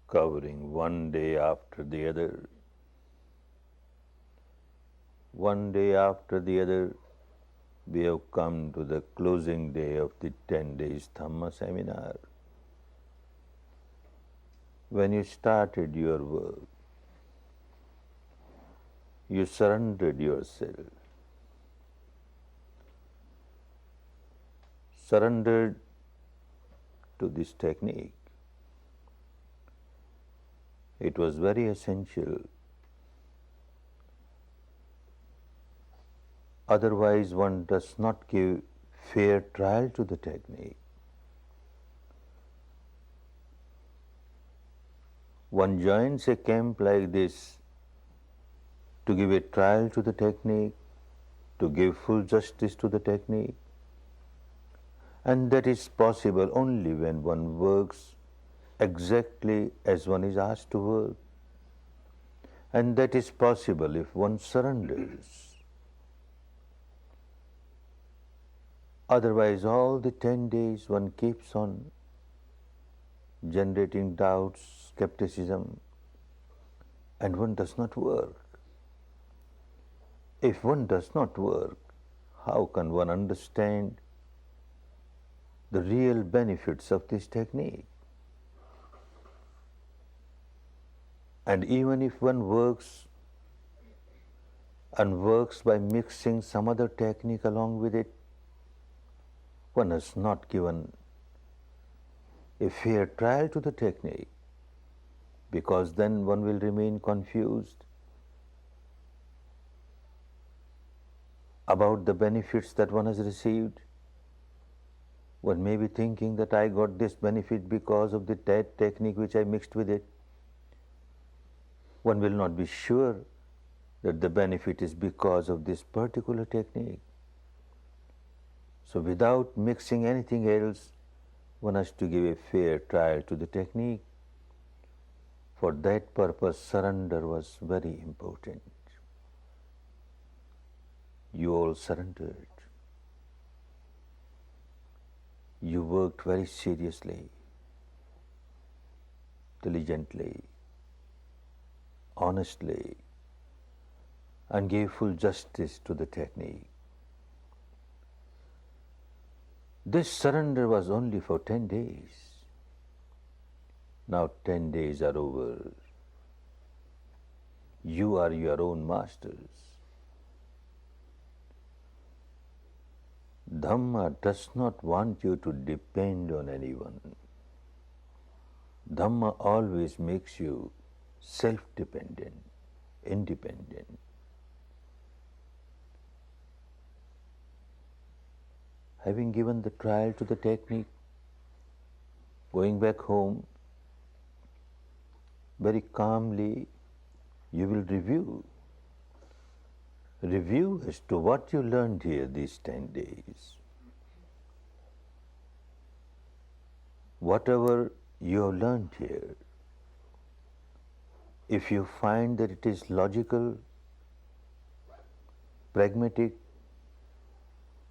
covering one day after the other. One day after the other, we have come to the closing day of the 10 days Dhamma seminar. When you started your work, you surrendered yourself, surrendered to this technique. It was very essential. Otherwise, one does not give fair trial to the technique. One joins a camp like this to give a trial to the technique, to give full justice to the technique, and that is possible only when one works exactly as one is asked to work, and that is possible if one surrenders. Otherwise, all the 10 days one keeps on generating doubts, skepticism, and one does not work. If one does not work, how can one understand the real benefits of this technique? And even if one works and works by mixing some other technique along with it, one has not given a fair trial to the technique, because then one will remain confused about the benefits that one has received. One may be thinking that I got this benefit because of the technique which I mixed with it. One will not be sure that the benefit is because of this particular technique. So without mixing anything else, one has to give a fair trial to the technique. For that purpose, surrender was very important. You all surrendered. You worked very seriously, diligently, honestly, and gave full justice to the technique. This surrender was only for 10 days. Now 10 days are over. You are your own masters. Dhamma does not want you to depend on anyone. Dhamma always makes you self-dependent, independent. Having given the trial to the technique, going back home, very calmly, you will review as to what you learned here these 10 days. Whatever you have learned here, if you find that it is logical, pragmatic,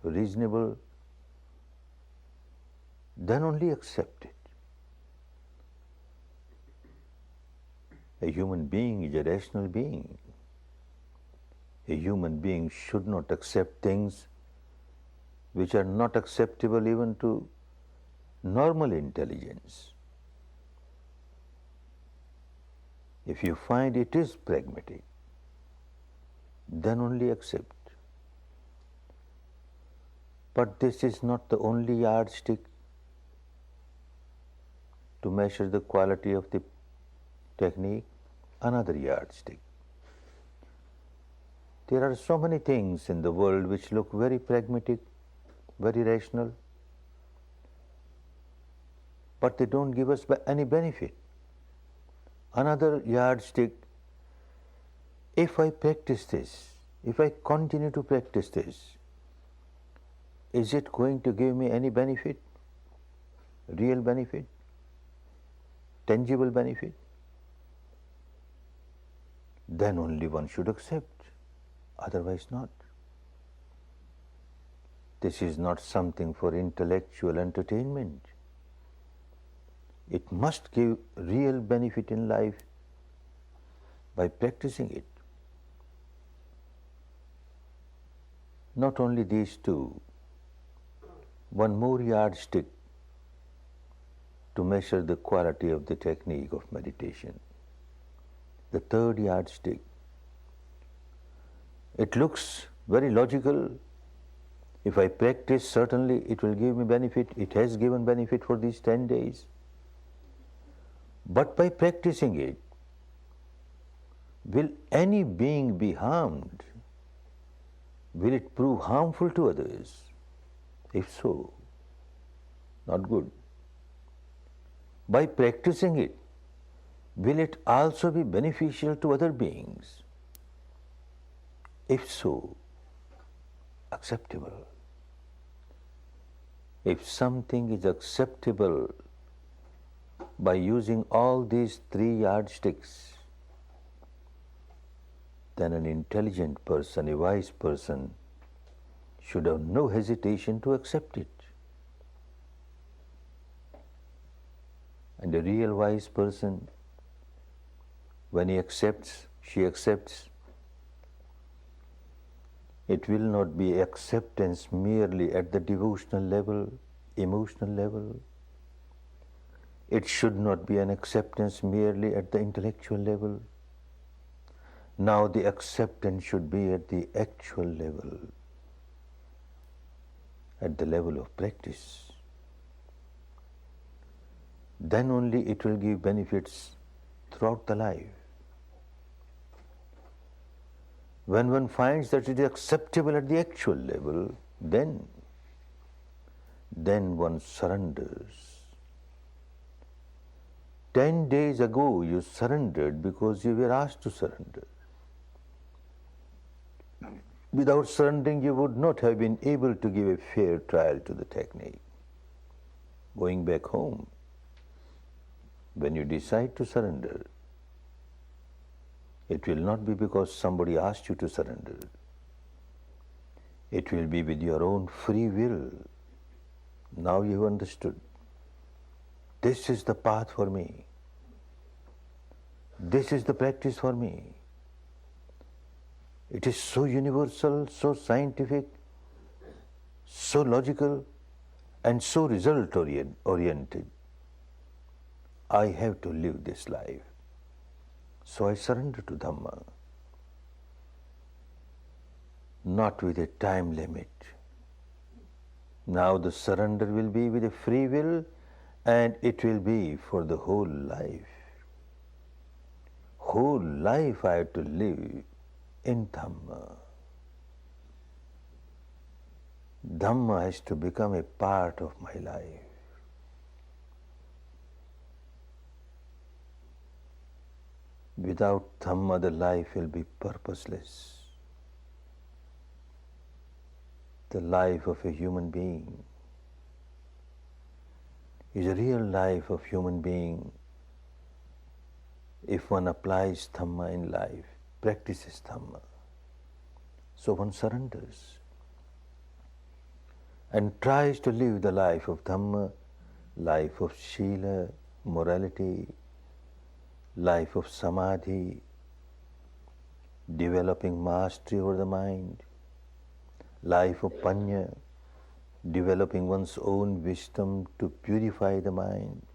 reasonable, then only accept it. A human being is a rational being. A human being should not accept things which are not acceptable even to normal intelligence. If you find it is pragmatic, then only accept. But this is not the only yardstick to measure the quality of the technique. Another yardstick. There are so many things in the world which look very pragmatic, very rational, but they don't give us any benefit. Another yardstick, if I practice this, if I continue to practice this, is it going to give me any benefit? Real benefit? Tangible benefit? Then only one should accept, otherwise not. This is not something for intellectual entertainment. it must give real benefit in life by practicing it. Not only these two, one more yardstick to measure the quality of the technique of meditation. The third yardstick. It looks very logical. If I practice, certainly it will give me benefit. It has given benefit for these 10 days. But by practicing it, will any being be harmed? Will it prove harmful to others? If so, not good. By practicing it, will it also be beneficial to other beings? If so, acceptable. If something is acceptable by using all these three yardsticks, then an intelligent person, a wise person, should have no hesitation to accept it. And a real wise person, when he accepts, she accepts, it will not be acceptance merely at the devotional level, emotional level. It should not be an acceptance merely at the intellectual level. Now the acceptance should be at the actual level, at the level of practice. Then only it will give benefits throughout the life. When one finds that it is acceptable at the actual level, then one surrenders. 10 days ago you surrendered because you were asked to surrender. Without surrendering, you would not have been able to give a fair trial to the technique. Going back home, when you decide to surrender, it will not be because somebody asked you to surrender. It will be with your own free will. Now you have understood. This is the path for me. This is the practice for me. It is so universal, so scientific, so logical, and so result-oriented. I have to live this life. So I surrender to Dhamma, not with a time limit. Now the surrender will be with a free will, and it will be for the whole life. Whole life I have to live in Dhamma. Dhamma has to become a part of my life. Without Dhamma, the life will be purposeless. The life of a human being is a real life of human being if one applies Dhamma in life, practices Dhamma. So one surrenders and tries to live the life of Dhamma, life of Shila, morality, life of Samadhi, developing mastery over the mind, life of Panya, developing one's own wisdom to purify the mind,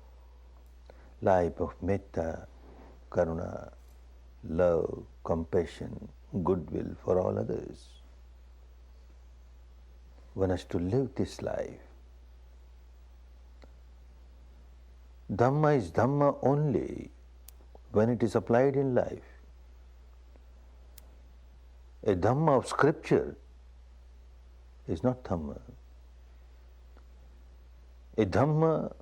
life of Metta, Karuna, love, compassion, goodwill for all others. One has to live this life. Dhamma is Dhamma only when it is applied in life. A Dhamma of scripture is not Dhamma. A Dhamma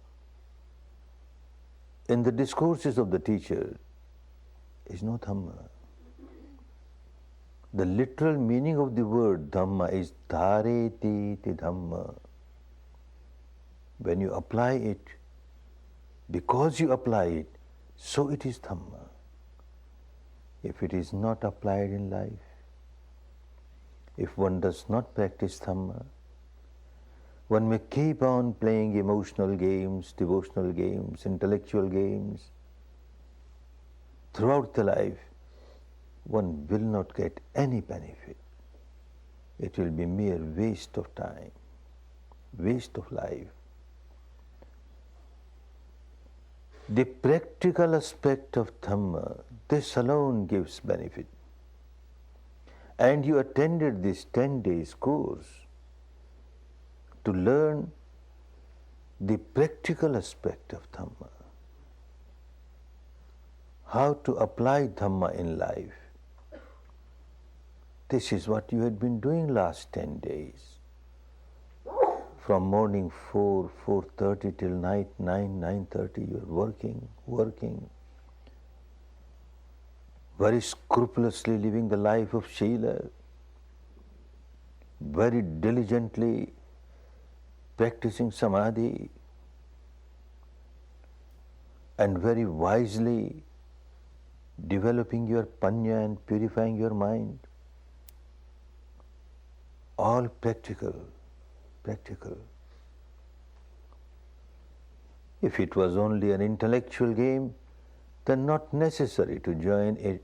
in the discourses of the teacher is no Dhamma. The literal meaning of the word Dhamma is Dhareti ti Dhamma. When you apply it, because you apply it, so it is Dhamma. If it is not applied in life, if one does not practice Dhamma, One may keep on playing emotional games, devotional games, intellectual games. Throughout the life, one will not get any benefit. It will be mere waste of time, waste of life. The practical aspect of Dhamma, this alone gives benefit. And you attended this 10 days course to learn the practical aspect of Dhamma, how to apply Dhamma in life. This is what you had been doing last 10 days. From morning 4:30 till night 9:30, you are working, very scrupulously living the life of Srila, very diligently practicing Samadhi, and very wisely developing your Panya and purifying your mind. All practical. If it was only an intellectual game, then not necessary to join a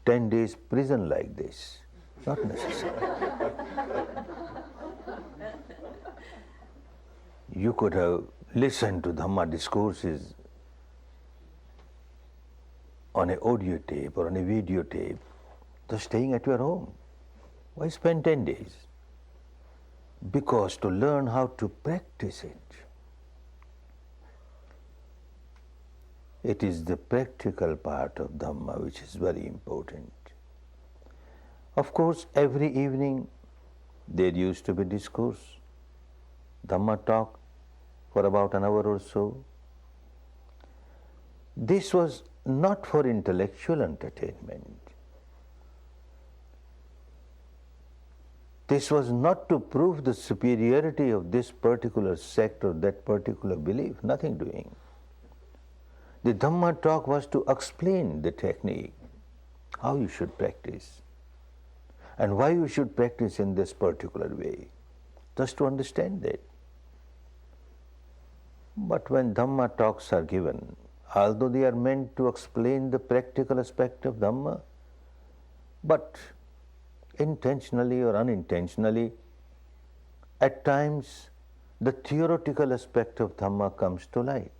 10 days prison like this. Not necessary. You could have listened to Dhamma discourses on an audio tape or on a video tape, just staying at your home. Why spend 10 days? Because to learn how to practice it. It is the practical part of Dhamma which is very important. Of course, every evening there used to be discourse, Dhamma talk for about an hour or so. This was not for intellectual entertainment. This was not to prove the superiority of this particular sect or that particular belief, nothing doing. The Dhamma talk was to explain the technique, how you should practice, and why you should practice in this particular way, just to understand that. But when Dhamma talks are given, although they are meant to explain the practical aspect of Dhamma, but intentionally or unintentionally, at times the theoretical aspect of Dhamma comes to light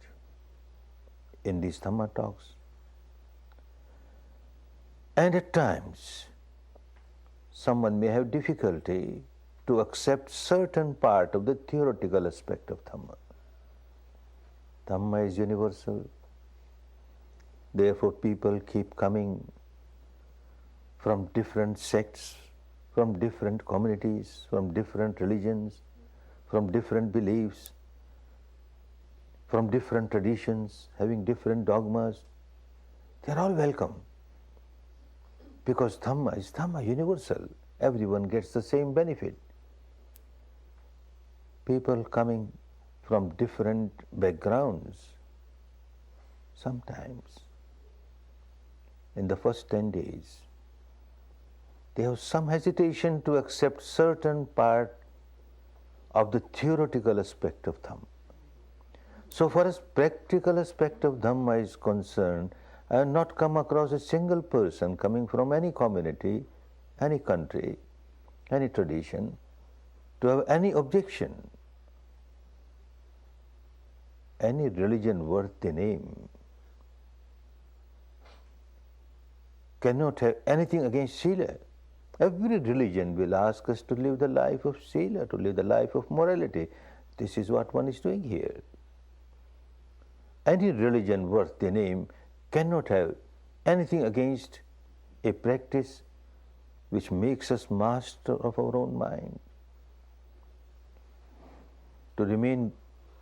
in these Dhamma talks. And at times, someone may have difficulty to accept certain part of the theoretical aspect of Dhamma. Dhamma is universal. Therefore, people keep coming from different sects, from different communities, from different religions, from different beliefs, from different traditions, having different dogmas. They are all welcome. Because Dhamma is Dhamma, universal. Everyone gets the same benefit. People coming from different backgrounds, sometimes in the first 10 days, they have some hesitation to accept certain part of the theoretical aspect of Dhamma. So far as practical aspect of Dhamma is concerned, I have not come across a single person coming from any community, any country, any tradition, to have any objection, any religion worth the name cannot have anything against Sila. Every religion will ask us to live the life of Sila, to live the life of morality. This is what one is doing here. Any religion worth the name cannot have anything against a practice which makes us master of our own mind. To remain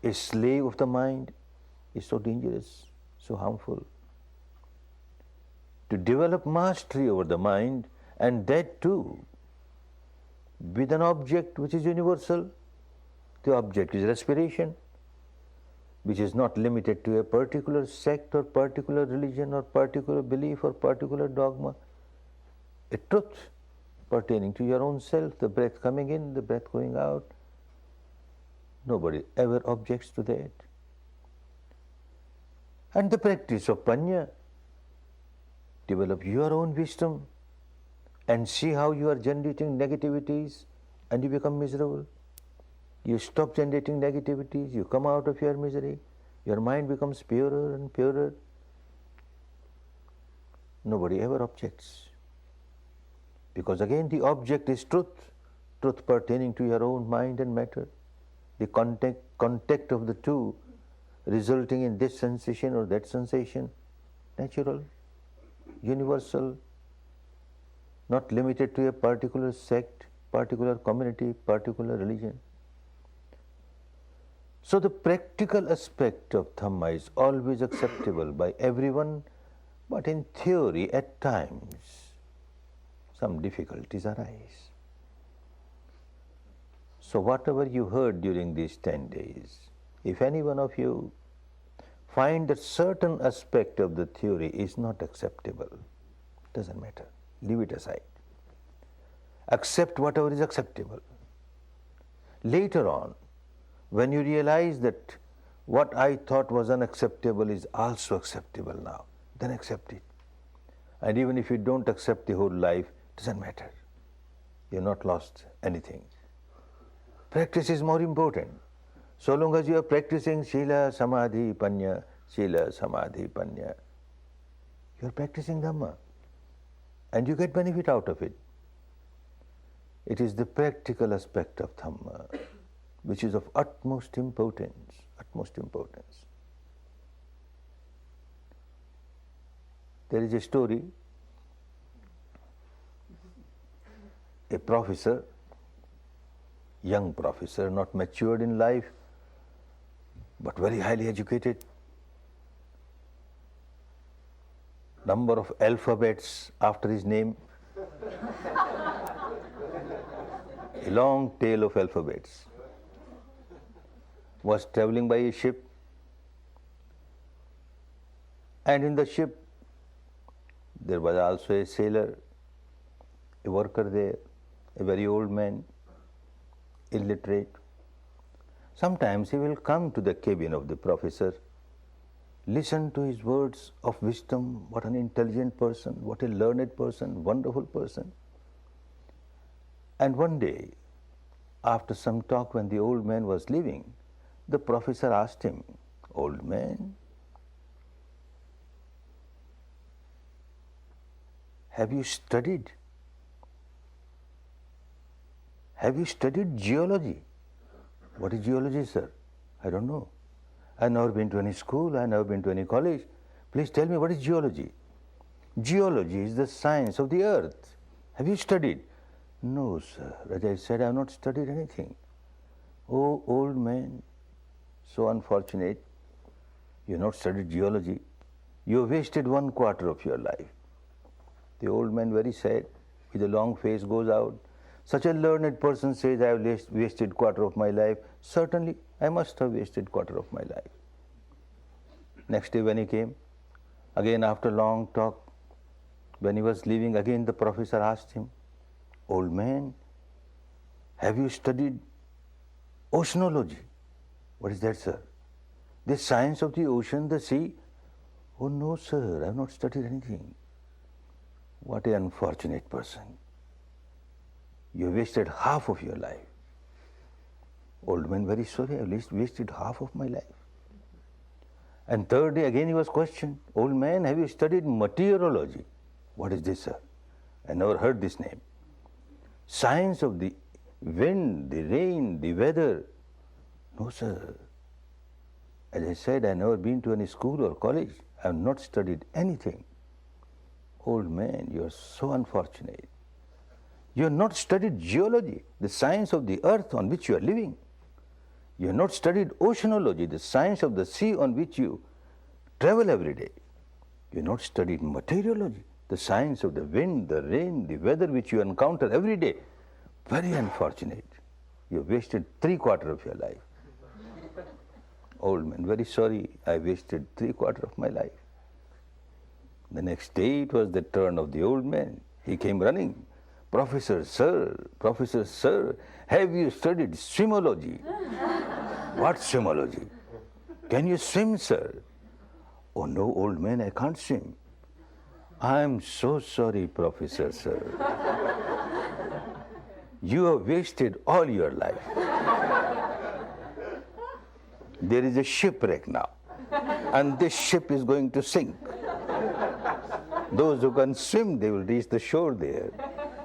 a slave of the mind is so dangerous, so harmful. To develop mastery over the mind, and that too with an object which is universal. The object is respiration, which is not limited to a particular sect or particular religion or particular belief or particular dogma. A truth pertaining to your own self, the breath coming in, the breath going out, Nobody ever objects to that. And the practice of Panya, develop your own wisdom and see how you are generating negativities and you become miserable. You stop generating negativities, you come out of your misery, your mind becomes purer and purer. Nobody ever objects. Because again the object is truth, truth pertaining to your own mind and matter. The contact of the two resulting in this sensation or that sensation, natural, universal, not limited to a particular sect, particular community, particular religion. So the practical aspect of Dhamma is always acceptable by everyone, but in theory at times some difficulties arise. So whatever you heard during these 10 days, if any one of you find that certain aspect of the theory is not acceptable, doesn't matter, leave it aside. Accept whatever is acceptable. Later on, when you realize that what I thought was unacceptable is also acceptable now, then accept it. And even if you don't accept the whole life, doesn't matter. You've not lost anything. Practice is more important. So long as you are practicing Sila, Samadhi, Panya, Sila, Samadhi, Panya, you are practicing Dhamma and you get benefit out of it. It is the practical aspect of Dhamma which is of utmost importance, utmost importance. There is a story, a professor, young professor, not matured in life, but very highly educated, number of alphabets after his name, a long tail of alphabets, was traveling by a ship, and in the ship there was also a sailor, a worker there, a very old man, illiterate. Sometimes he will come to the cabin of the professor, listen to his words of wisdom, what an intelligent person, what a learned person, wonderful person. And one day, after some talk when the old man was leaving, the professor asked him, "Old man, have you studied geology?" "What is geology, sir?" "I don't know. I've never been to any school, I've never been to any college. Please tell me, what is geology?" "Geology is the science of the earth. Have you studied?" "No, sir. As I said, I have not studied anything." "Oh, old man, so unfortunate. You have not studied geology. You have wasted 1/4 of your life." The old man, very sad, with a long face, goes out. Such a learned person says, "I have wasted 1/4 of my life." Certainly, I must have wasted 1/4 of my life. Next day when he came, again after long talk, when he was leaving, again the professor asked him, "Old man, have you studied oceanology?" "What is that, sir?" "The science of the ocean, the sea." "Oh no, sir, I have not studied anything." What an unfortunate person. You wasted half of your life. Old man, very sorry, I wasted half of my life. And third day again he was questioned, "Old man, have you studied meteorology?" "What is this, sir? I never heard this name." "Science of the wind, the rain, the weather." "No, sir. As I said, I have never been to any school or college. I have not studied anything." "Old man, you are so unfortunate. You have not studied geology, the science of the earth on which you are living. You have not studied oceanology, the science of the sea on which you travel every day. You have not studied meteorology, the science of the wind, the rain, the weather which you encounter every day. Very unfortunate. You have wasted 3/4 of your life." "Old man, very sorry, I wasted 3/4 of my life." The next day it was the turn of the old man. He came running. Professor, sir, have you studied swimology?" What swimology? Can you swim, sir? Oh no, old man, I can't swim. I'm so sorry, Professor, sir. You have wasted all your life. There is a shipwreck now, and this ship is going to sink. Those who can swim, they will reach the shore there.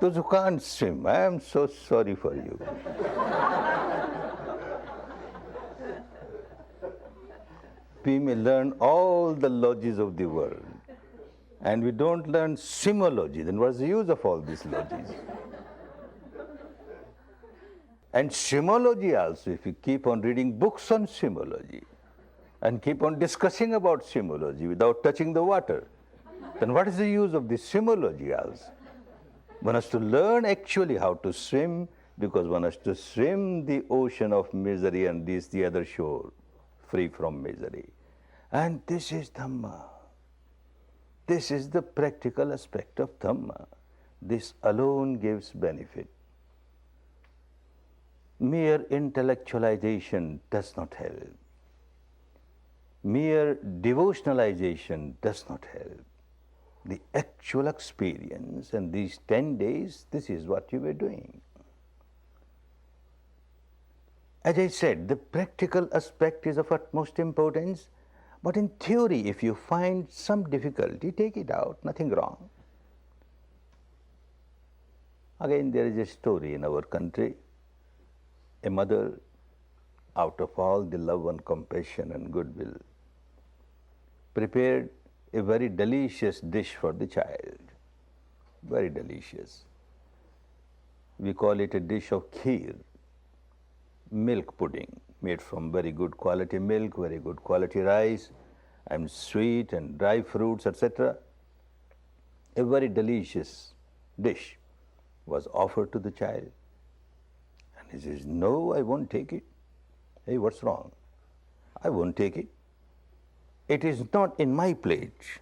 Those who can't swim, I am so sorry for you. We may learn all the logies of the world, and we don't learn swimology, then what's the use of all these logies? And swimology also, if you keep on reading books on swimology and keep on discussing about swimology without touching the water, then what is the use of this swimology also? One has to learn actually how to swim, because one has to swim the ocean of misery and reach the other shore, free from misery. And this is Dhamma. This is the practical aspect of Dhamma. This alone gives benefit. Mere intellectualization does not help. Mere devotionalization does not help. The actual experience, and these 10 days, this is what you were doing. As I said, the practical aspect is of utmost importance, but in theory, if you find some difficulty, take it out, nothing wrong. Again, there is a story in our country. A mother, out of all the love and compassion and goodwill, prepared a very delicious dish for the child. Very delicious. We call it a dish of kheer, milk pudding, made from very good quality milk, very good quality rice, and sweet and dry fruits, etc. A very delicious dish was offered to the child. And he says, no, I won't take it. Hey, what's wrong? I won't take it. It is not in my plate.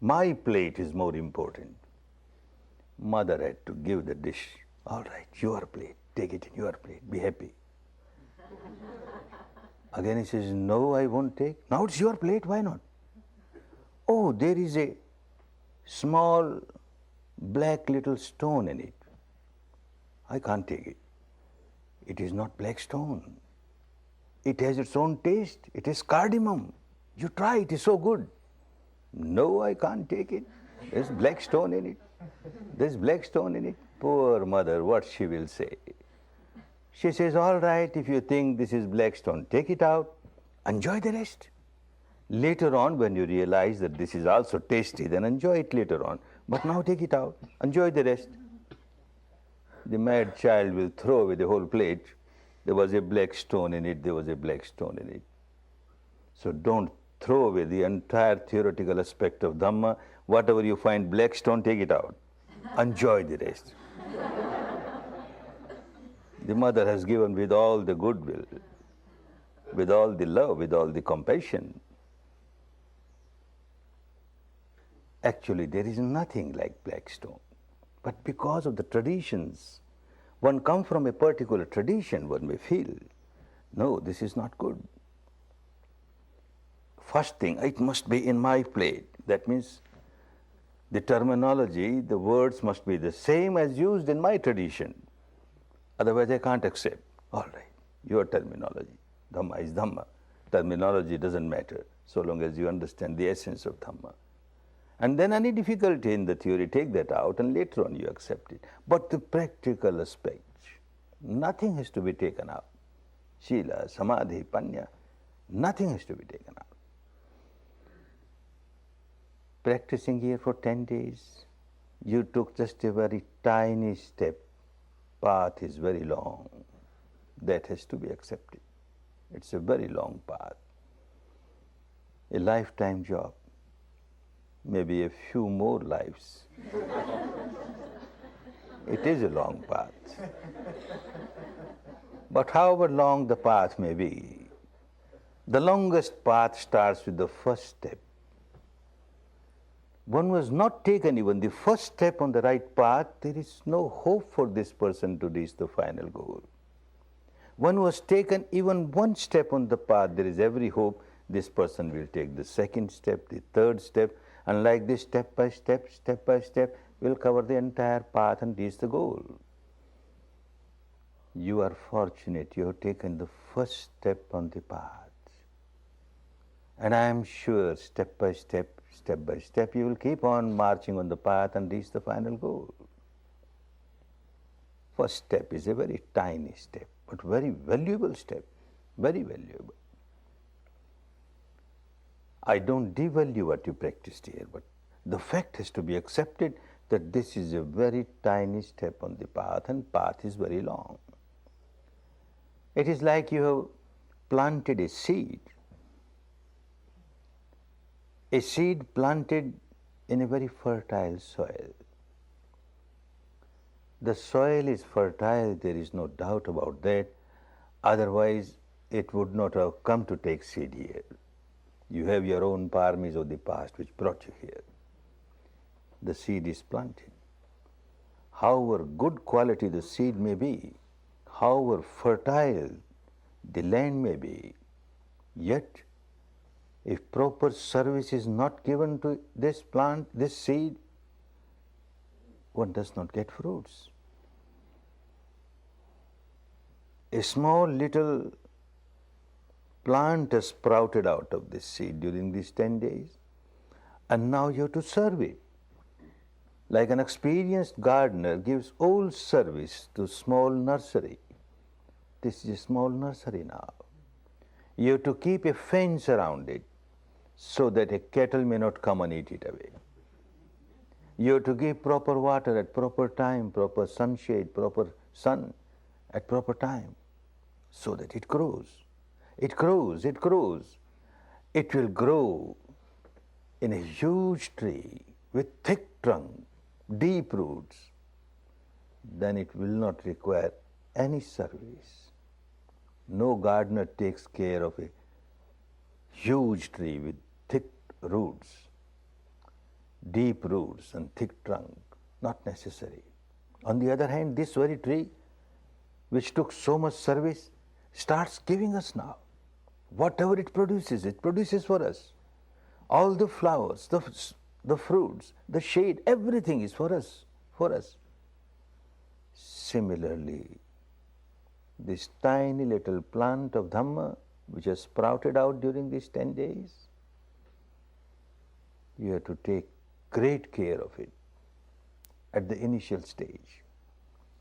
My plate is more important. Mother had to give the dish. All right, your plate. Take it in your plate. Be happy. Again he says, no, I won't take. Now it's your plate, why not? Oh, there is a small black little stone in it. I can't take it. It is not black stone. It has its own taste. It is cardamom. You try, it is so good. No, I can't take it. There's black stone in it. There's black stone in it. Poor mother, what she will say? She says, all right, if you think this is black stone, take it out, enjoy the rest. Later on, when you realize that this is also tasty, then enjoy it later on. But now take it out, enjoy the rest. The mad child will throw away the whole plate. There was a black stone in it, there was a black stone in it. So don't throw away the entire theoretical aspect of Dhamma. Whatever you find black stone, take it out. Enjoy the rest. The mother has given with all the goodwill, with all the love, with all the compassion. Actually, there is nothing like black stone. But because of the traditions, one comes from a particular tradition, one may feel, no, this is not good. First thing, it must be in my plate. That means the terminology, the words must be the same as used in my tradition. Otherwise, I can't accept. All right, your terminology. Dhamma is Dhamma. Terminology doesn't matter so long as you understand the essence of Dhamma. And then any difficulty in the theory, take that out and later on you accept it. But the practical aspect, nothing has to be taken out. Shila, Samadhi, Panya, nothing has to be taken out. Practicing here for 10 days, you took just a very tiny step. Path is very long. That has to be accepted. It's a very long path. A lifetime job. Maybe a few more lives. It is a long path. But however long the path may be, the longest path starts with the first step. One who has not taken even the first step on the right path, there is no hope for this person to reach the final goal. One who has taken even one step on the path, there is every hope this person will take the second step, the third step, and like this step by step, will cover the entire path and reach the goal. You are fortunate, you have taken the first step on the path. And I am sure step by step, you will keep on marching on the path and reach the final goal. First step is a very tiny step, but very valuable step, very valuable. I don't devalue what you practiced here, but the fact has to be accepted that this is a very tiny step on the path, and path is very long. It is like you have planted a seed planted in a very fertile soil. The soil is fertile, there is no doubt about that, otherwise it would not have come to take seed here. You have your own parmies of the past which brought you here. The seed is planted. However good quality the seed may be, however fertile the land may be, yet if proper service is not given to this plant, this seed, one does not get fruits. A small little plant has sprouted out of this seed during these 10 days, and now you have to serve it. Like an experienced gardener gives all service to small nursery. This is a small nursery now. You have to keep a fence around it so that a cattle may not come and eat it away. You have to give proper water at proper time, proper sunshade, proper sun at proper time, so that it grows. It grows, it grows. It will grow in a huge tree with thick trunk, deep roots. Then it will not require any service. No gardener takes care of a huge tree with thick roots, deep roots and thick trunk, not necessary. On the other hand, this very tree, which took so much service, starts giving us now. Whatever it produces for us. All the flowers, the fruits, the shade, everything is for us, Similarly, this tiny little plant of Dhamma, which has sprouted out during these 10 days, you have to take great care of it at the initial stage.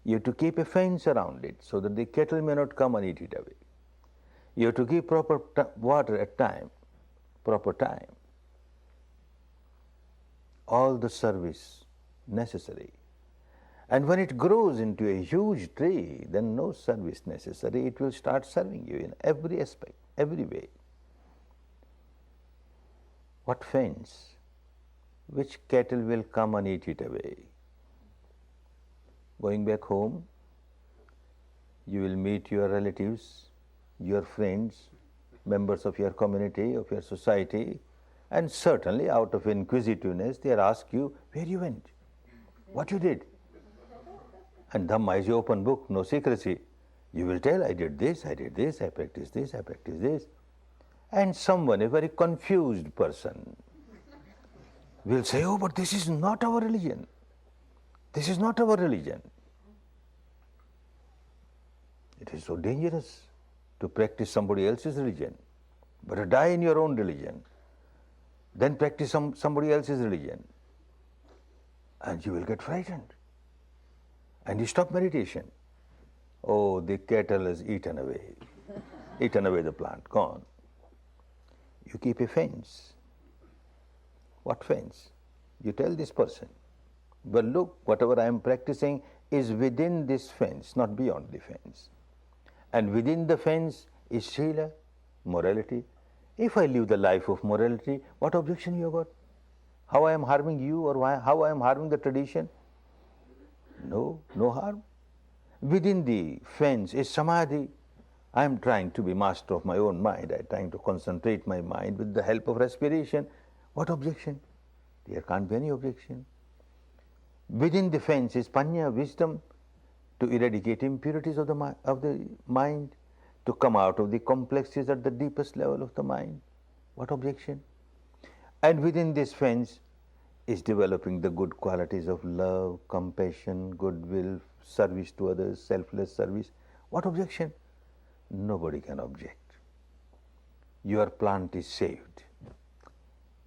You have to keep a fence around it so that the cattle may not come and eat it away. You have to give proper water at proper time. All the service necessary. And when it grows into a huge tree, then no service necessary. It will start serving you in every aspect, every way. What fence? Which cattle will come and eat it away? Going back home, you will meet your relatives, your friends, members of your community, of your society, and certainly out of inquisitiveness, they ask you where you went, what you did. And Dhamma is your open book, no secrecy. You will tell, I did this, I practiced this, I practiced this. And someone, a very confused person, will say, oh, but this is not our religion. This is not our religion. It is so dangerous to practice somebody else's religion. But die in your own religion, then practice somebody else's religion, and you will get frightened. And you stop meditation. Oh, the cattle has eaten away the plant, gone. You keep a fence. What fence? You tell this person, well, look, whatever I am practicing is within this fence, not beyond the fence. And within the fence is Sila, morality. If I live the life of morality, what objection you got? How I am harming you, or how I am harming the tradition? No harm. Within the fence is Samadhi. I am trying to be master of my own mind. I am trying to concentrate my mind with the help of respiration. What objection? There can't be any objection. Within the fence is Panya, wisdom, to eradicate impurities of the mind. to come out of the complexities at the deepest level of the mind. What objection? And within this fence is developing the good qualities of love, compassion, goodwill, service to others, selfless service. What objection? Nobody can object. Your plant is saved.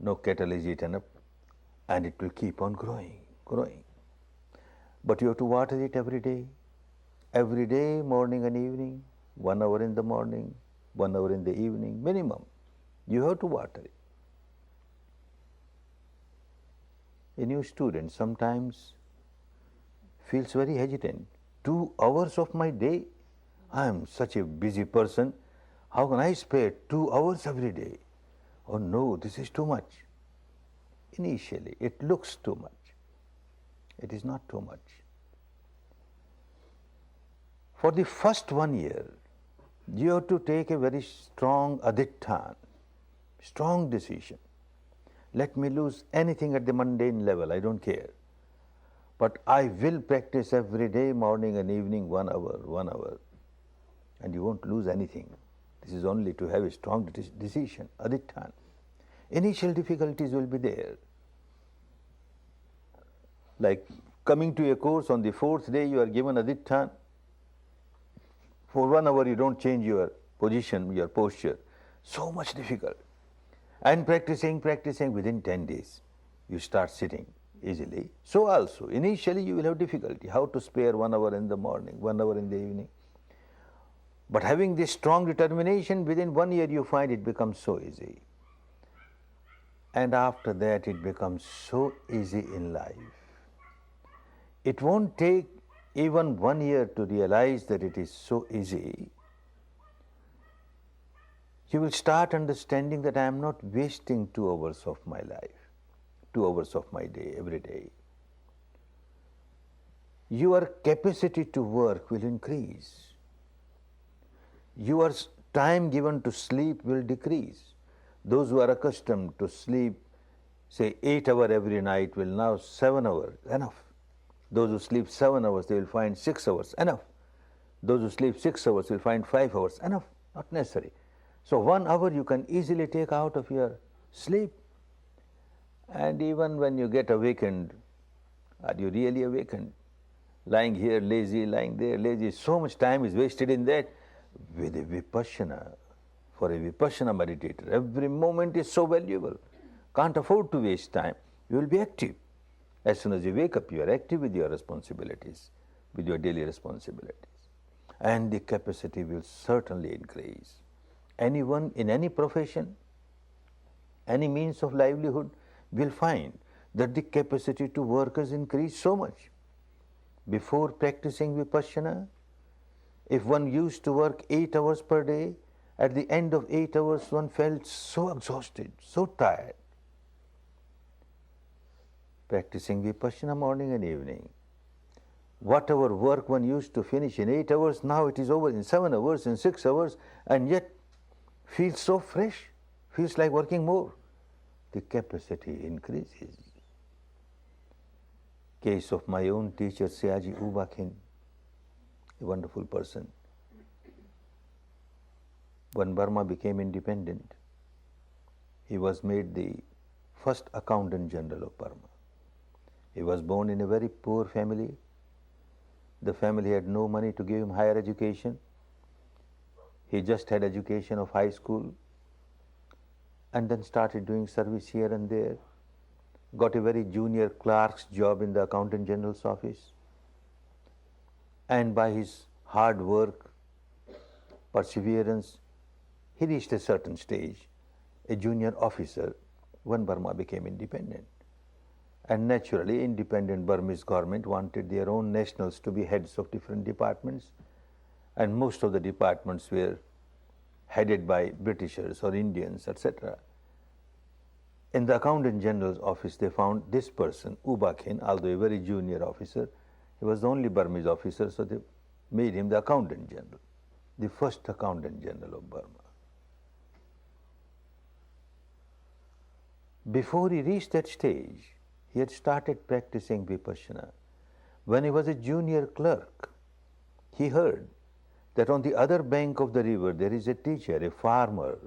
No cattle is eaten up, and it will keep on growing. But you have to water it every day, morning and evening, 1 hour in the morning, 1 hour in the evening, minimum. You have to water it. A new student sometimes feels very hesitant. 2 hours of my day? I am such a busy person. How can I spare 2 hours every day? Oh no, this is too much. Initially, it looks too much. It is not too much. For the first 1 year, you have to take a very strong adhittan, strong decision. Let me lose anything at the mundane level, I don't care. But I will practice every day, morning and evening, 1 hour. And you won't lose anything. This is only to have a strong decision, adhittan. Initial difficulties will be there. Like coming to a course, on the 4th day you are given adhittan. For 1 hour you don't change your position, your posture. So much difficult. And practicing within 10 days, you start sitting easily. So also, initially you will have difficulty, how to spare 1 hour in the morning, 1 hour in the evening. But having this strong determination, within 1 year you find it becomes so easy. And after that it becomes so easy in life. It won't take even 1 year to realize that it is so easy. You will start understanding that I am not wasting 2 hours of my life, 2 hours of my day, every day. Your capacity to work will increase. Your time given to sleep will decrease. Those who are accustomed to sleep, say 8 hours every night, will now 7 hours, enough. Those who sleep 7 hours, they will find 6 hours, enough. Those who sleep 6 hours will find 5 hours, enough, not necessary. So 1 hour you can easily take out of your sleep. And even when you get awakened, are you really awakened? Lying here lazy, lying there lazy, so much time is wasted in that. With a vipassana, for a vipassana meditator, every moment is so valuable. Can't afford to waste time. You will be active. As soon as you wake up, you are active with your responsibilities, with your daily responsibilities. And the capacity will certainly increase. Anyone in any profession, any means of livelihood will find that the capacity to work has increased so much. Before practicing vipassana, if one used to work 8 hours per day, at the end of 8 hours one felt so exhausted, so tired. Practicing vipassana morning and evening, whatever work one used to finish in 8 hours, now it is over in 7 hours, in 6 hours, and yet feels so fresh, feels like working more. The capacity increases. Case of my own teacher, Sayaji Ubakin, a wonderful person. When Burma became independent, he was made the first Accountant General of Burma. He was born in a very poor family. The family had no money to give him higher education. He just had education of high school and then started doing service here and there. Got a very junior clerk's job in the Accountant General's office. And by his hard work, perseverance, he reached a certain stage, a junior officer, when Burma became independent. And naturally, independent Burmese government wanted their own nationals to be heads of different departments, and most of the departments were headed by Britishers or Indians, etc. In the Accountant General's office, they found this person, Ubakin, although a very junior officer. He was the only Burmese officer, so they made him the Accountant General, the first Accountant General of Burma. Before he reached that stage, he had started practicing vipassana. When he was a junior clerk, he heard that on the other bank of the river there is a teacher, a farmer,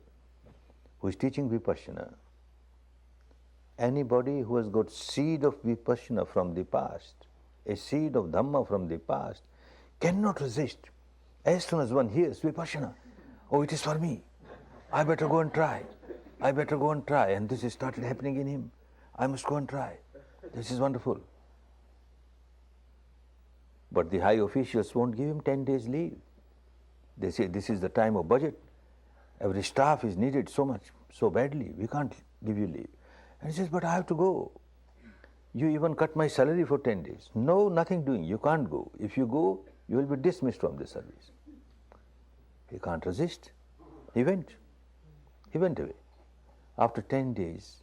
who is teaching Vipassana. Anybody who has got seed of Vipassana from the past, a seed of Dhamma from the past, cannot resist. As soon as one hears Vipassana, oh, it is for me, I better go and try, I better go and try, and this has started happening in him. I must go and try. This is wonderful. But the high officials won't give him 10 days leave. They say this is the time of budget. Every staff is needed so much, so badly, we can't give you leave. And he says, but I have to go. You even cut my salary for 10 days. No, nothing doing, you can't go. If you go, you will be dismissed from the service. He can't resist. He went away. After 10 days,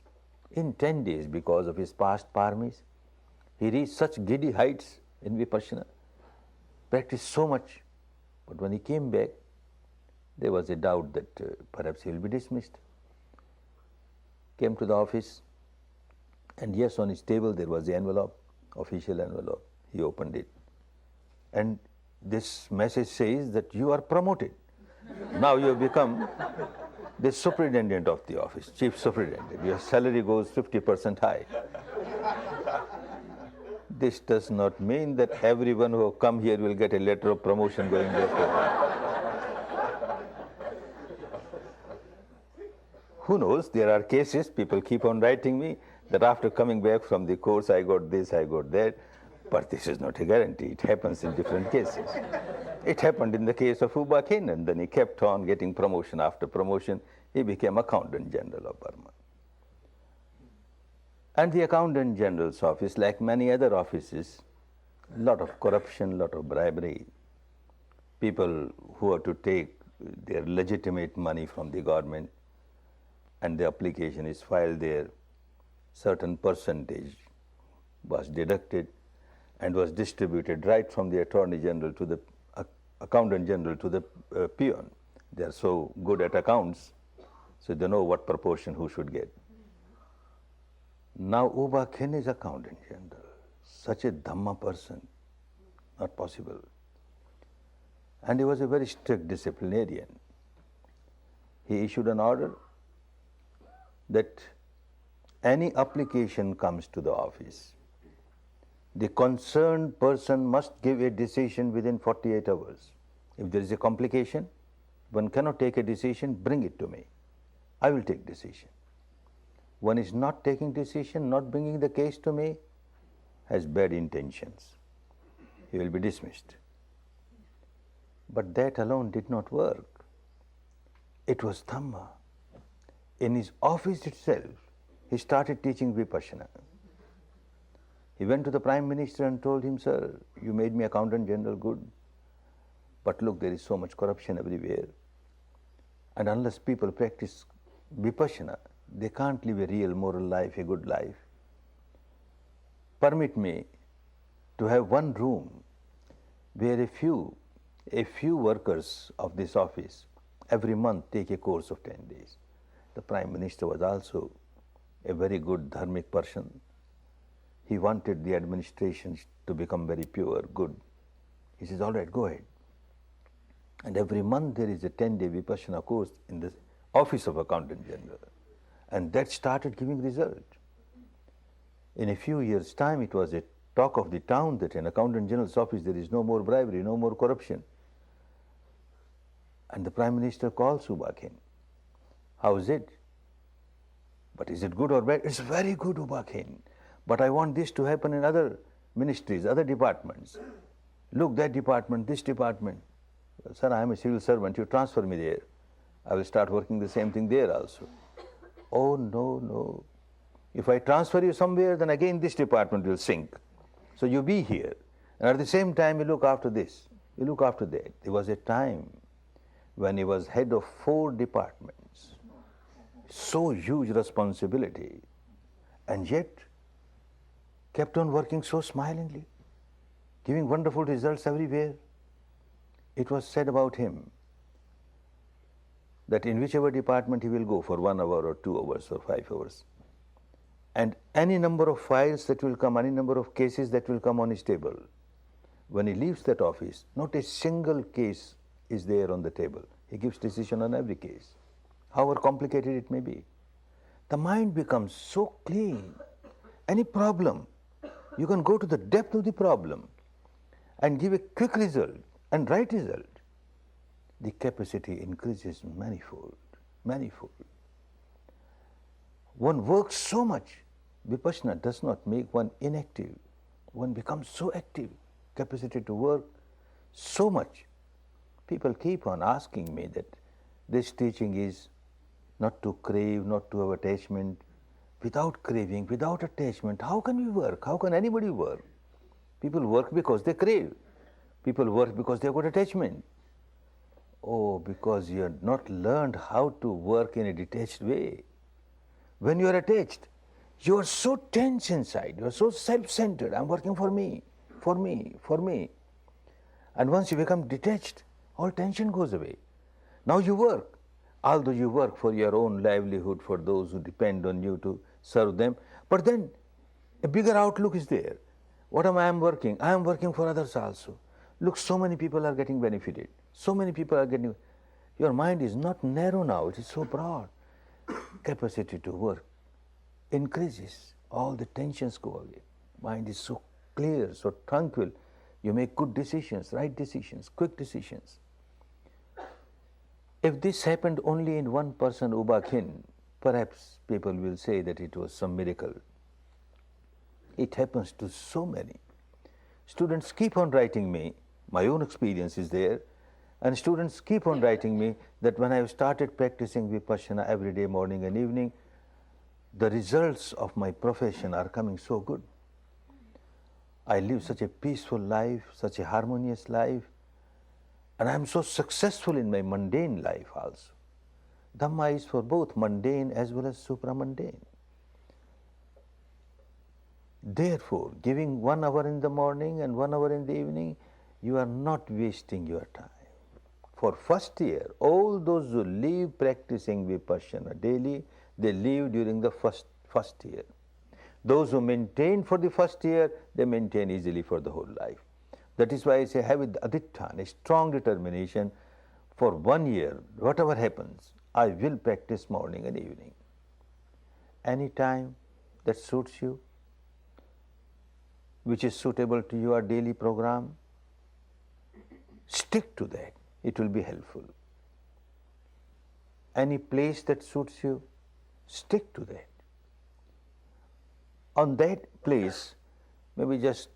in 10 days, because of his past paramis, he reached such giddy heights in Vipassana, practiced so much, but when he came back, there was a doubt that perhaps he will be dismissed. Came to the office, and yes, on his table there was the envelope, official envelope. He opened it, and this message says that you are promoted. Now you have become the superintendent of the office, chief superintendent. Your salary goes 50% high. This does not mean that everyone who have come here will get a letter of promotion going there. Who knows? There are cases, people keep on writing me that after coming back from the course, I got this, I got that. But this is not a guarantee. It happens in different cases. It happened in the case of U Ba Khin, and then he kept on getting promotion after promotion. He became Accountant General of Burma. And the Accountant General's office, like many other offices, lot of corruption, lot of bribery. People who are to take their legitimate money from the government, and the application is filed there, certain percentage was deducted and was distributed right from the Attorney General to the Accountant General to the peon. They are so good at accounts, so they know what proportion who should get. Now U Ba Khin is Accountant General, such a Dhamma person, not possible. And he was a very strict disciplinarian. He issued an order that any application comes to the office, the concerned person must give a decision within 48 hours. If there is a complication, one cannot take a decision, bring it to me. I will take decision. One is not taking decision, not bringing the case to me, has bad intentions. He will be dismissed. But that alone did not work. It was Dhamma. In his office itself, he started teaching Vipassana. He went to the Prime Minister and told him, sir, you made me Accountant General, good. But look, there is so much corruption everywhere. And unless people practice Vipassana, they can't live a real moral life, a good life. Permit me to have one room where a few workers of this office every month take a course of 10 days. The Prime Minister was also a very good dharmic person. He wanted the administration to become very pure, good. He says, all right, go ahead. And every month there is a 10-day Vipassana course in the office of Accountant General. And that started giving result. In a few years' time, it was a talk of the town that in Accountant General's office there is no more bribery, no more corruption. And the Prime Minister calls U Ba Khin. How is it? But is it good or bad? It's very good, U Ba Khin. But I want this to happen in other ministries, other departments. Look, that department, this department. Well, sir, I am a civil servant. You transfer me there. I will start working the same thing there also. Oh, no, no. If I transfer you somewhere, then again this department will sink. So you be here. And at the same time, you look after this. You look after that. There was a time when he was head of 4 departments. So huge responsibility. And yet, kept on working so smilingly, giving wonderful results everywhere. It was said about him that in whichever department he will go for 1 hour or 2 hours or 5 hours, and any number of files that will come, any number of cases that will come on his table, when he leaves that office, not a single case is there on the table. He gives decision on every case, however complicated it may be. The mind becomes so clean. Any problem, you can go to the depth of the problem and give a quick result and right result. The capacity increases manifold, manifold. One works so much. Vipassana does not make one inactive. One becomes so active, capacity to work so much. People keep on asking me that this teaching is not to crave, not to have attachment. Without craving, without attachment, how can we work? How can anybody work? People work because they crave. People work because they have got attachment. Oh, because you have not learned how to work in a detached way. When you are attached, you are so tense inside, you are so self-centered. I'm working for me, for me, for me. And once you become detached, all tension goes away. Now you work. Although you work for your own livelihood, for those who depend on you to serve them, but then a bigger outlook is there. What am I working? I am working for others also. Look, so many people are getting benefited. So many people are getting. Your mind is not narrow now, it is so broad. Capacity to work increases. All the tensions go away. Mind is so clear, so tranquil. You make good decisions, right decisions, quick decisions. If this happened only in one person, Ubakhin, perhaps people will say that it was some miracle. It happens to so many. Students keep on writing me, my own experience is there, and students keep on writing me that when I have started practicing Vipassana every day, morning and evening, the results of my profession are coming so good. I live such a peaceful life, such a harmonious life, and I am so successful in my mundane life also. Dhamma is for both mundane as well as supramundane. Therefore, giving 1 hour in the morning and 1 hour in the evening, you are not wasting your time. For first year, all those who leave practicing Vipassana daily, they leave during the first year. Those who maintain for the first year, they maintain easily for the whole life. That is why I say have with adhitthana, a strong determination. For 1 year, whatever happens, I will practice morning and evening. Any time that suits you, which is suitable to your daily program, stick to that. It will be helpful. Any place that suits you, stick to that. On that place, maybe just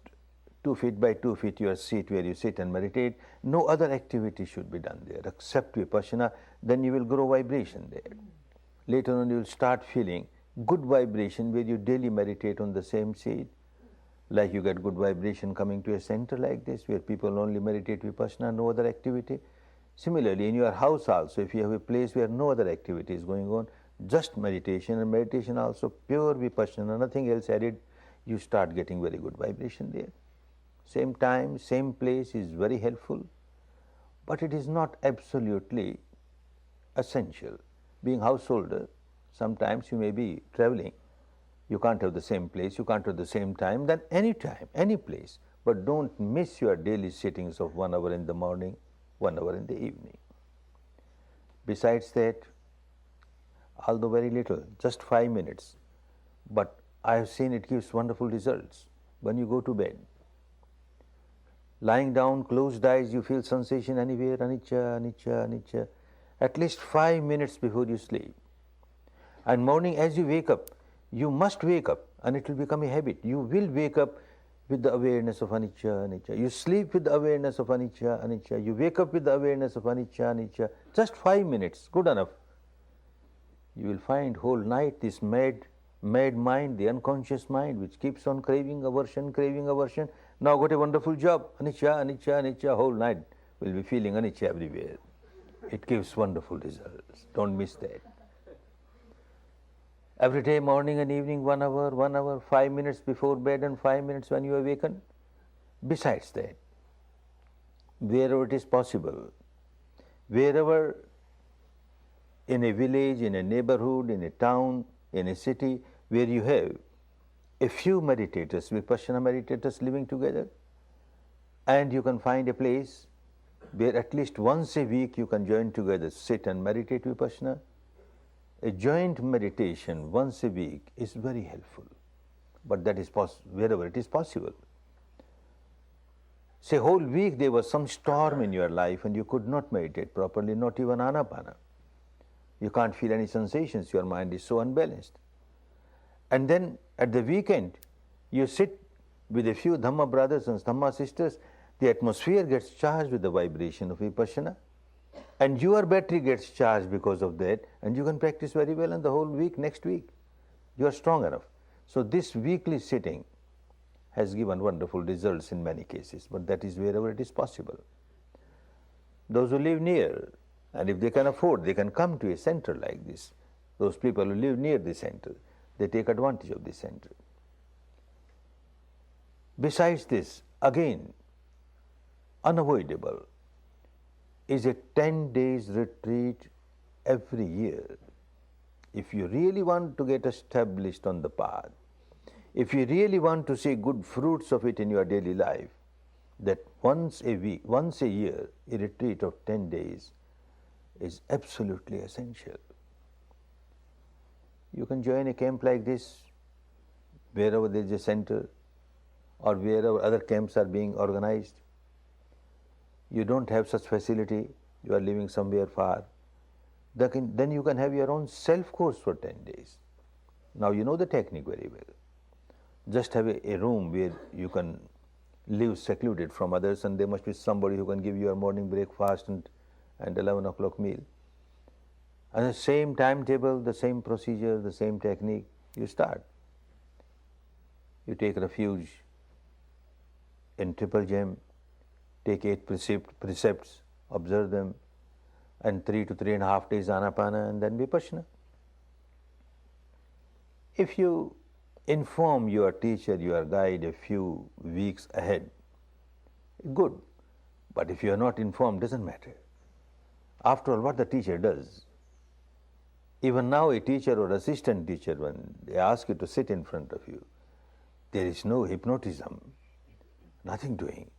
2 feet by 2 feet your seat where you sit and meditate, no other activity should be done there except Vipassana, then you will grow vibration there. Later on you will start feeling good vibration where you daily meditate on the same seat, like you get good vibration coming to a center like this where people only meditate Vipassana, no other activity. Similarly, in your house also, if you have a place where no other activity is going on, just meditation, and meditation also pure Vipassana, nothing else added, you start getting very good vibration there. Same time, same place is very helpful, but it is not absolutely essential. Being householder, sometimes you may be traveling, you can't have the same place, you can't have the same time, then any time, any place, but don't miss your daily sittings of 1 hour in the morning, 1 hour in the evening. Besides that, although very little, just 5 minutes, but I have seen it gives wonderful results. When you go to bed, lying down, closed eyes, you feel sensation anywhere, anicca, anicca, anicca, at least 5 minutes before you sleep. And morning as you wake up, you must wake up and it will become a habit. You will wake up with the awareness of anicca, anicca. You sleep with the awareness of anicca, anicca. You wake up with the awareness of anicca, anicca. Just 5 minutes, good enough. You will find whole night this mad mind, the unconscious mind, which keeps on craving aversion, now got a wonderful job. Anicca, anicca, anicca, whole night will be feeling anicca everywhere. It gives wonderful results. Don't miss that. Every day, morning and evening, 1 hour, 5 minutes before bed and 5 minutes when you awaken. Besides that, wherever it is possible, wherever in a village, in a neighborhood, in a town, in a city, where you have a few meditators, Vipassana meditators living together, and you can find a place where at least once a week you can join together, sit and meditate vipassana. A joint meditation once a week is very helpful, but that is wherever it is possible. Say whole week there was some storm in your life and you could not meditate properly, not even anapana. You can't feel any sensations, your mind is so unbalanced. And then at the weekend, you sit with a few Dhamma brothers and Dhamma sisters, the atmosphere gets charged with the vibration of vipassana, and your battery gets charged because of that, and you can practice very well, and the whole week, next week, you are strong enough. So this weekly sitting has given wonderful results in many cases, but that is wherever it is possible. Those who live near, and if they can afford, they can come to a center like this. Those people who live near the center, they take advantage of the center. Besides this, again, unavoidable is a 10 days retreat every year. If you really want to get established on the path, if you really want to see good fruits of it in your daily life, that once a year, a retreat of 10 days is absolutely essential. You can join a camp like this wherever there is a center or wherever other camps are being organized. You don't have such facility, you are living somewhere far, then you can have your own self-course for 10 days. Now you know the technique very well. Just have a room where you can live secluded from others, and there must be somebody who can give you your morning breakfast and 11 o'clock meal. And the same timetable, the same procedure, the same technique, you start. You take refuge in Triple Gem, take 8 precepts, observe them, and 3 to 3.5 days anapana, and then vipassana. If you inform your teacher, your guide a few weeks ahead, good. But if you are not informed, doesn't matter. After all, what the teacher does, even now a teacher or assistant teacher, when they ask you to sit in front of you, there is no hypnotism, nothing doing.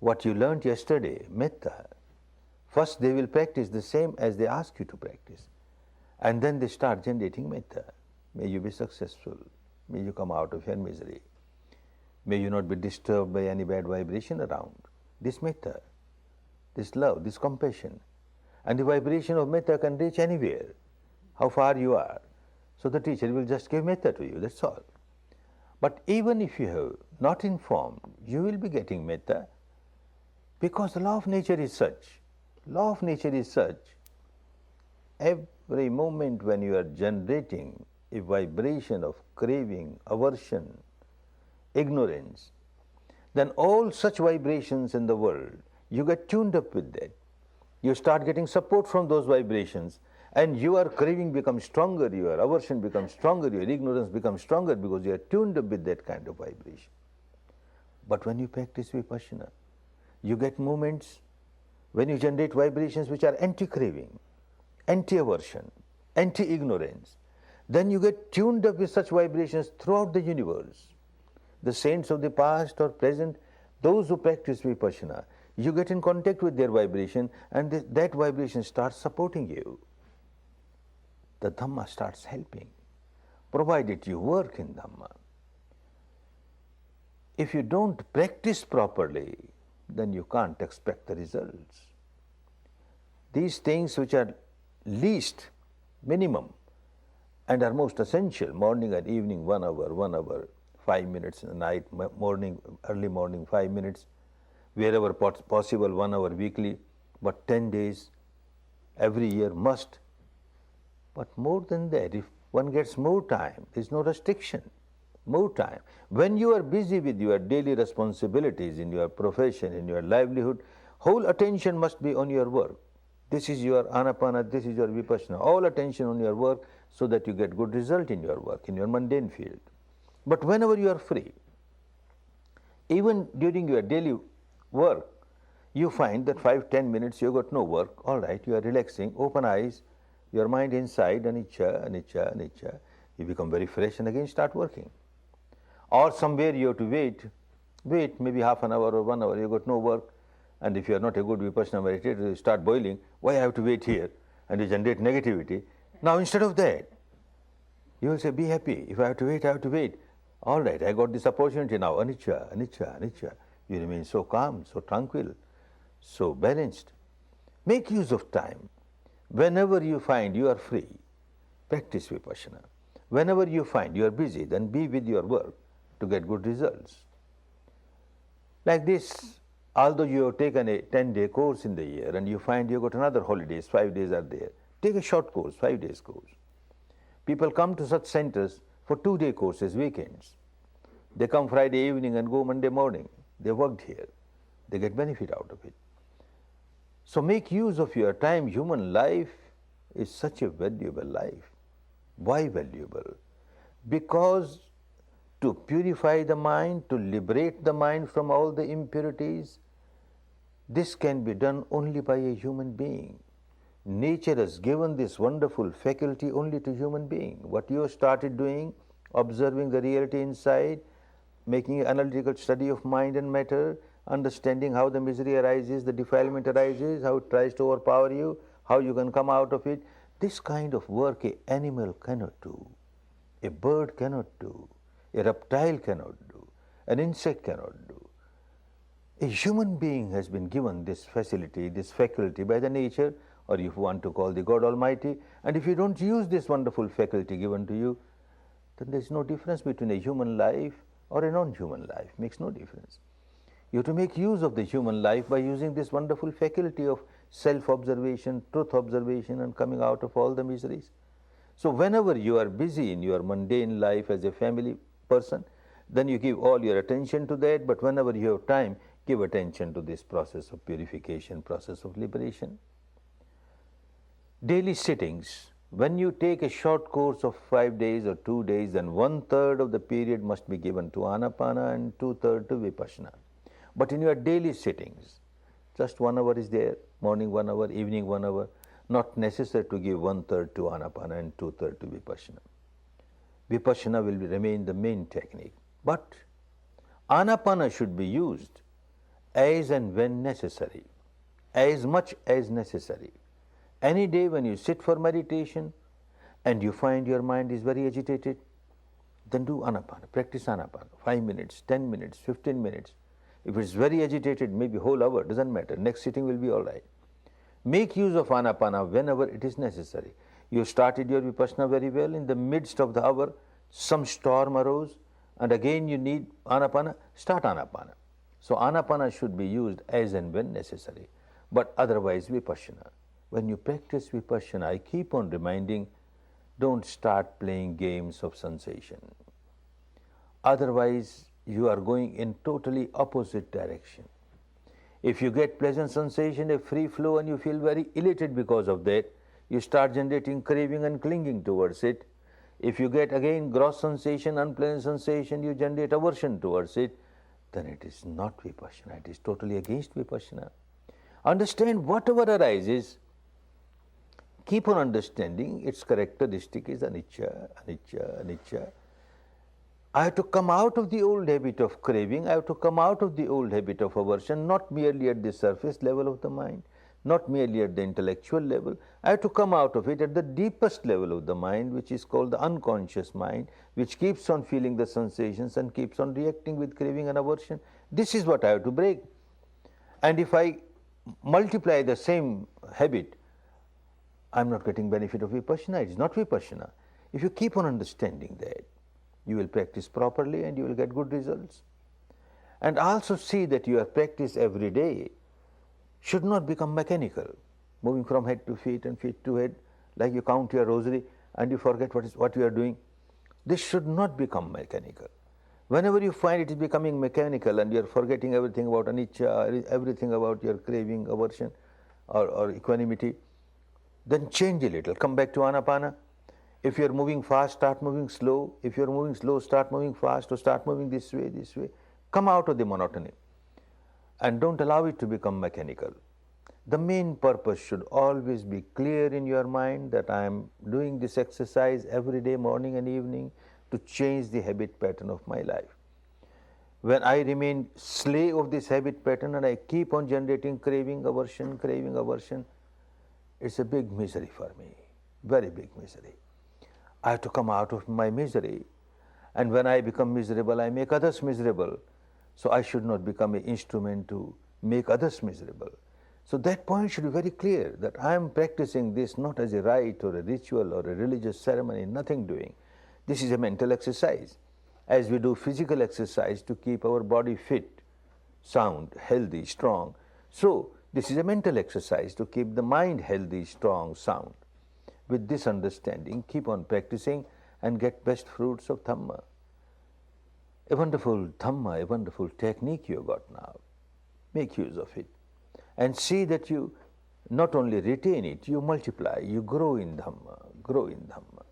What you learnt yesterday, metta, first they will practice the same as they ask you to practice, and then they start generating metta. May you be successful. May you come out of your misery. May you not be disturbed by any bad vibration around. This metta, this love, this compassion, and the vibration of metta can reach anywhere, how far you are. So the teacher will just give metta to you, that's all. But even if you have not informed, you will be getting metta, because the law of nature is such. Law of nature is such. Every moment when you are generating a vibration of craving, aversion, ignorance, then all such vibrations in the world, you get tuned up with that. You start getting support from those vibrations, and your craving becomes stronger, your aversion becomes stronger, your ignorance becomes stronger, because you are tuned up with that kind of vibration. But when you practice vipassana, you get moments when you generate vibrations which are anti-craving, anti-aversion, anti-ignorance. Then you get tuned up with such vibrations throughout the universe. The saints of the past or present, those who practice vipassana, you get in contact with their vibration, and that vibration starts supporting you. The Dhamma starts helping, provided you work in Dhamma. If you don't practice properly, then you can't expect the results. These things which are least, minimum, and are most essential, morning and evening 1 hour, 5 minutes in the night, early morning 5 minutes, wherever possible 1 hour weekly, but 10 days every year must. But more than that, if one gets more time, there is no restriction, more time. When you are busy with your daily responsibilities in your profession, in your livelihood, whole attention must be on your work. This is your anapana, this is your vipassana, all attention on your work, so that you get good result in your work, in your mundane field. But whenever you are free, even during your daily work, you find that 5-10 minutes you got no work, all right, you are relaxing, open eyes, your mind inside, anicca, anicca, anicca, you become very fresh and again start working. Or somewhere you have to wait maybe half an hour or 1 hour, you got no work, And if you are not a good vipassana meditator, you start boiling, why I have to wait here? And you generate negativity. Now instead of that, you will say, be happy. If I have to wait, I have to wait. All right, I got this opportunity now. Anicca, anicca, anicca. You remain so calm, so tranquil, so balanced. Make use of time. Whenever you find you are free, practice vipassana. Whenever you find you are busy, then be with your work to get good results. Like this, although you have taken a 10-day course in the year and you find you got another holidays, 5 days are there, take a short course, 5 days course. People come to such centers for 2-day courses, weekends. They come Friday evening and go Monday morning. They worked here. They get benefit out of it. So make use of your time. Human life is such a valuable life. Why valuable? Because to purify the mind, to liberate the mind from all the impurities, this can be done only by a human being. Nature has given this wonderful faculty only to human being. What you have started doing, observing the reality inside, making an analytical study of mind and matter, understanding how the misery arises, the defilement arises, how it tries to overpower you, how you can come out of it. This kind of work an animal cannot do, a bird cannot do, a reptile cannot do, an insect cannot do. A human being has been given this facility, this faculty by the nature, or if you want to call the God Almighty, and if you don't use this wonderful faculty given to you, then there is no difference between a human life or a non-human life. Makes no difference. You have to make use of the human life by using this wonderful faculty of self-observation, truth observation, and coming out of all the miseries. So whenever you are busy in your mundane life as a family person, then you give all your attention to that, but whenever you have time, give attention to this process of purification, process of liberation. Daily sittings. When you take a short course of 5 days or 2 days, then 1/3 of the period must be given to Anapana and 2/3 to Vipassana. But in your daily sittings, just 1 hour is there, morning 1 hour, evening 1 hour, not necessary to give 1/3 to Anapana and 2/3 to Vipassana. Vipassana will remain the main technique. But Anapana should be used as and when necessary, as much as necessary. Any day when you sit for meditation and you find your mind is very agitated, then do Anapana, practice Anapana, 5 minutes, 10 minutes, 15 minutes. If it's very agitated, maybe whole hour, doesn't matter, next sitting will be all right. Make use of Anapana whenever it is necessary. You started your Vipassana very well, in the midst of the hour, some storm arose, and again you need Anapana, start Anapana. So Anapana should be used as and when necessary, but otherwise Vipassana. When you practice Vipassana, I keep on reminding, don't start playing games of sensation. Otherwise, you are going in totally opposite direction. If you get pleasant sensation, a free flow, and you feel very elated because of that, you start generating craving and clinging towards it. If you get again gross sensation, unpleasant sensation, you generate aversion towards it, then it is not Vipassana, it is totally against Vipassana. Understand whatever arises, keep on understanding its characteristic is anicca, anicca, anicca. I have to come out of the old habit of craving, I have to come out of the old habit of aversion, not merely at the surface level of the mind, not merely at the intellectual level. I have to come out of it at the deepest level of the mind, which is called the unconscious mind, which keeps on feeling the sensations and keeps on reacting with craving and aversion. This is what I have to break. And if I multiply the same habit, I am not getting benefit of Vipassana, it is not Vipassana. If you keep on understanding that, you will practice properly and you will get good results. And also see that your practice every day should not become mechanical, moving from head to feet and feet to head, like you count your rosary and you forget what you are doing. This should not become mechanical. Whenever you find it is becoming mechanical and you are forgetting everything about anicca, everything about your craving, aversion or equanimity, then change a little, come back to Anapana. If you are moving fast, start moving slow. If you are moving slow, start moving fast, or start moving this way, this way. Come out of the monotony and don't allow it to become mechanical. The main purpose should always be clear in your mind that I am doing this exercise every day, morning and evening, to change the habit pattern of my life. when I remain slave of this habit pattern and I keep on generating craving, aversion, it's a big misery for me, very big misery. I have to come out of my misery, and when I become miserable, I make others miserable. So I should not become an instrument to make others miserable. So that point should be very clear, that I am practicing this not as a rite or a ritual or a religious ceremony, nothing doing. This is a mental exercise. As we do physical exercise to keep our body fit, sound, healthy, strong, so this is a mental exercise to keep the mind healthy, strong, sound. With this understanding, keep on practicing and get best fruits of Dhamma. A wonderful Dhamma, a wonderful technique you got now. Make use of it. And see that you not only retain it, you multiply, you grow in Dhamma, grow in Dhamma.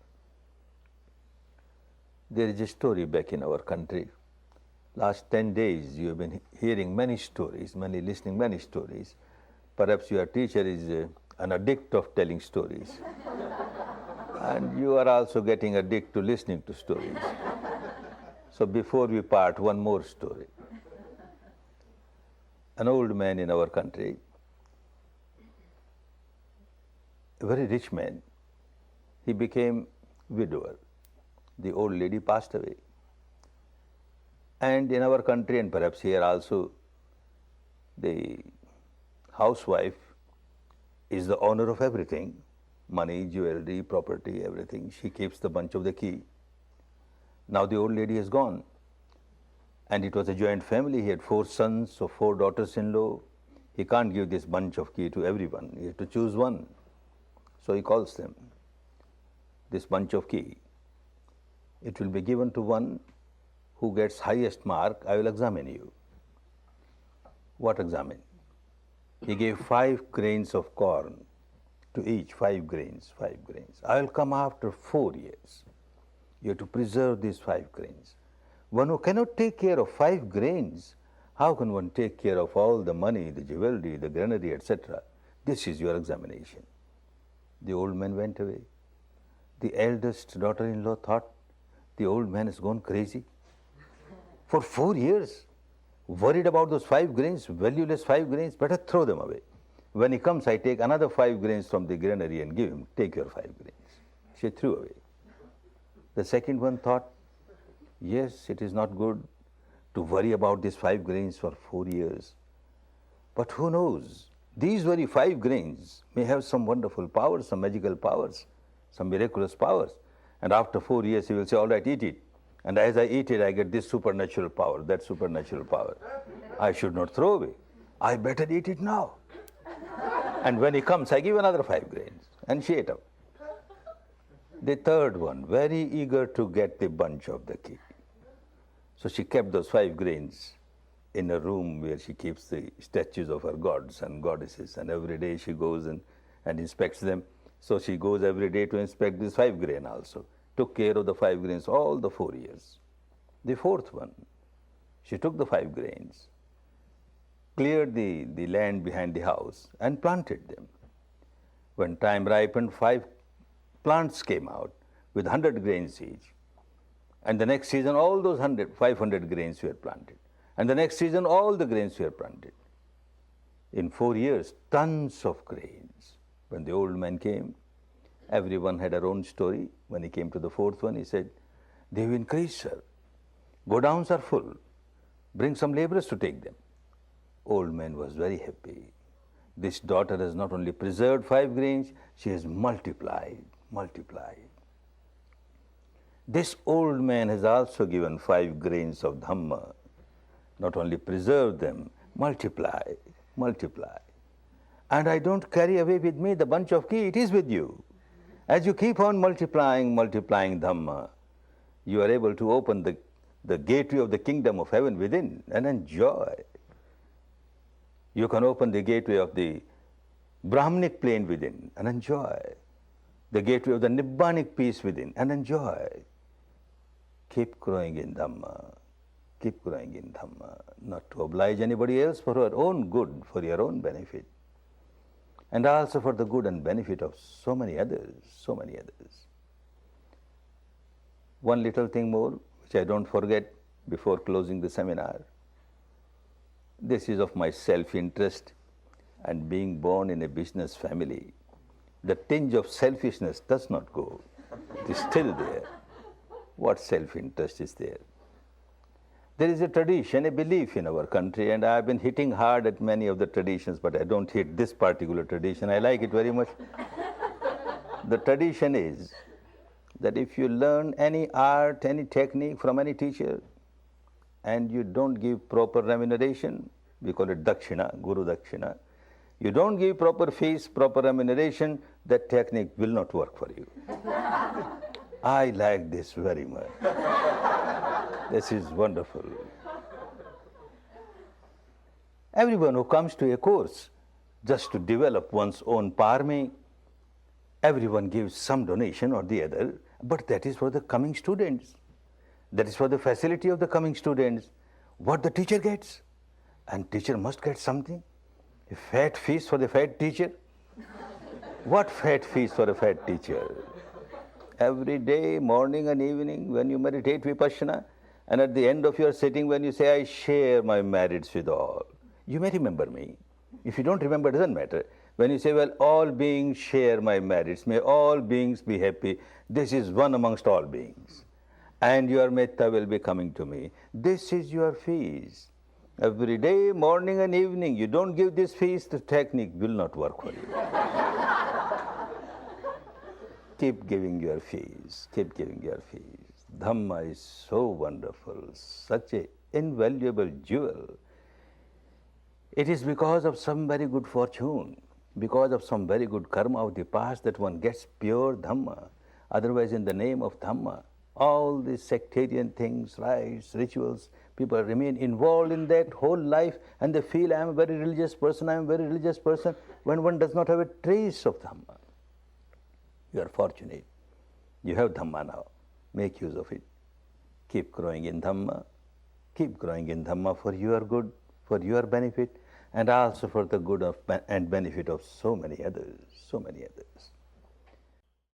There is a story back in our country. Last 10 days you have been hearing many stories, listening many stories. Perhaps your teacher is an addict of telling stories. And you are also getting addicted to listening to stories. So before we part, one more story. An old man in our country, a very rich man, he became widower. The old lady passed away. And in our country, and perhaps here also, the housewife is the owner of everything, money, jewelry, property, everything. She keeps the bunch of the key. Now the old lady has gone. And it was a joint family. He had 4 sons or 4 daughters-in-law. He can't give this bunch of key to everyone. He had to choose one. So he calls them, this bunch of key. It will be given to one who gets highest mark. I will examine you. What examine? He gave 5 grains of corn to each, 5 grains. I will come after 4 years. You have to preserve these 5 grains. One who cannot take care of 5 grains, how can one take care of all the money, the jewelry, the granary, etc.? This is your examination. The old man went away. The eldest daughter-in-law thought, the old man has gone crazy. For 4 years, worried about those 5 grains, valueless 5 grains, better throw them away. When he comes, I take another 5 grains from the granary and give him, take your 5 grains. She threw away. The second one thought, yes, it is not good to worry about these 5 grains for 4 years. But who knows? These very 5 grains may have some wonderful powers, some magical powers, some miraculous powers. And after 4 years, he will say, all right, eat it. And as I eat it, I get this supernatural power, that supernatural power. I should not throw away. I better eat it now. And when he comes, I give another 5 grains. And she ate up. The third one, very eager to get the bunch of the key. So she kept those 5 grains in a room where she keeps the statues of her gods and goddesses, and every day she goes and inspects them. So she goes every day to inspect this 5 grain also. Took care of the 5 grains all the 4 years. The fourth one, she took the 5 grains, cleared the land behind the house and planted them. When time ripened, 5 plants came out with 100 grains each. And the next season, all those 500 grains were planted. And the next season, all the grains were planted. In 4 years, tons of grains. When the old man came, everyone had their own story. When he came to the fourth one, he said, they've increased, sir. Godowns are full. Bring some laborers to take them. Old man was very happy. This daughter has not only preserved 5 grains, she has multiplied. This old man has also given 5 grains of Dhamma. Not only preserve them, multiply. And I don't carry away with me the bunch of key, it is with you. As you keep on multiplying Dhamma, you are able to open the gateway of the kingdom of heaven within and enjoy. You can open the gateway of the Brahmanic plane within and enjoy. The gateway of the Nibbanic peace within and enjoy. Keep growing in Dhamma. Not to oblige anybody else, for your own good, for your own benefit. And also for the good and benefit of so many others. One little thing more, which I don't forget. before closing the seminar. This is of my self-interest, and being born in a business family, the tinge of selfishness does not go. It is still there. What self-interest is there? There is a tradition, a belief in our country, and I have been hitting hard at many of the traditions, but I don't hit this particular tradition. I like it very much. The tradition is that if you learn any art, any technique from any teacher, and you don't give proper remuneration, we call it dakshina, guru dakshina, you don't give proper fees, proper remuneration, that technique will not work for you. I like this very much. This is wonderful. Everyone who comes to a course just to develop one's own parme, everyone gives some donation or the other, but that is for the coming students. That is for the facility of the coming students. What the teacher gets, and teacher must get something. A fat fees for the fat teacher? What fat fees for a fat teacher? Every day, morning and evening, when you meditate vipassana, and at the end of your sitting, when you say, I share my merits with all, you may remember me. If you don't remember, it doesn't matter. When you say, well, all beings share my merits, may all beings be happy, this is one amongst all beings. And your metta will be coming to me. This is your fees. Every day, morning and evening, you don't give this fees, the technique will not work for you. Keep giving your fees, keep giving your fees. Dhamma is so wonderful, such an invaluable jewel. It is because of some very good fortune, because of some very good karma of the past that one gets pure Dhamma. Otherwise, in the name of Dhamma, all these sectarian things, rites, rituals, people remain involved in that whole life and they feel, I am a very religious person, I am a very religious person, when one does not have a trace of Dhamma. You are fortunate. You have Dhamma now. Make use of it. Keep growing in Dhamma. Keep growing in Dhamma for your good, for your benefit, and also for the good of and benefit of so many others, so many others.